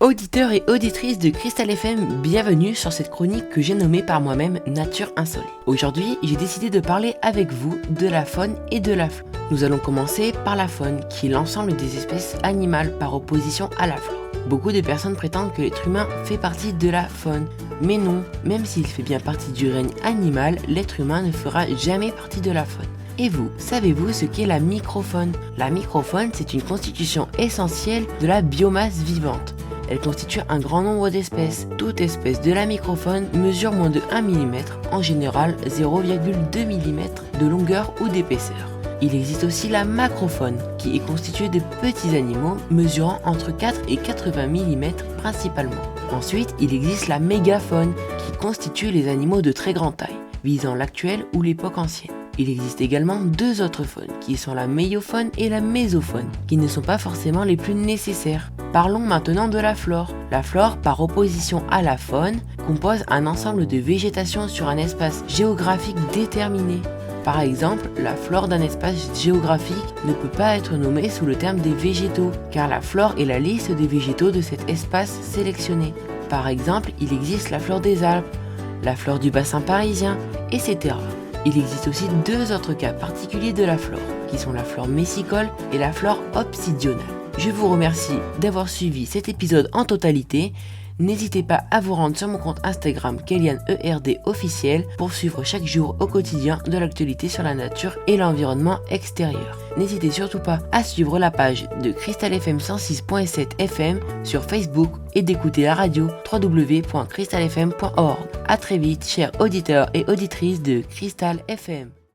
Auditeurs et auditrices de Cristal FM, bienvenue sur cette chronique que j'ai nommée par moi-même Nature Insolite. Aujourd'hui, j'ai décidé de parler avec vous de la faune et de la flore. Nous allons commencer par la faune, qui est l'ensemble des espèces animales par opposition à la flore. Beaucoup de personnes prétendent que l'être humain fait partie de la faune, mais non, même s'il fait bien partie du règne animal, l'être humain ne fera jamais partie de la faune. Et vous, savez-vous ce qu'est la microfaune ? La microfaune, c'est une constitution essentielle de la biomasse vivante. Elle constitue un grand nombre d'espèces. Toute espèce de la microfaune mesure moins de 1 mm, en général 0,2 mm de longueur ou d'épaisseur. Il existe aussi la macrofaune, qui est constituée de petits animaux mesurant entre 4 et 80 mm principalement. Ensuite, il existe la mégafaune, qui constitue les animaux de très grande taille, visant l'actuelle ou l'époque ancienne. Il existe également deux autres faunes, qui sont la méiofaune et la mésofaune, qui ne sont pas forcément les plus nécessaires. Parlons maintenant de la flore. La flore, par opposition à la faune, compose un ensemble de végétation sur un espace géographique déterminé. Par exemple, la flore d'un espace géographique ne peut pas être nommée sous le terme des végétaux, car la flore est la liste des végétaux de cet espace sélectionné. Par exemple, il existe la flore des Alpes, la flore du bassin parisien, etc. Il existe aussi deux autres cas particuliers de la flore, qui sont la flore messicole et la flore obsidionale. Je vous remercie d'avoir suivi cet épisode en totalité. N'hésitez pas à vous rendre sur mon compte Instagram KelianERD officiel pour suivre chaque jour au quotidien de l'actualité sur la nature et l'environnement extérieur. N'hésitez surtout pas à suivre la page de Cristal FM 106.7 FM sur Facebook et d'écouter la radio www.cristalfm.org. A très vite, chers auditeurs et auditrices de Cristal FM.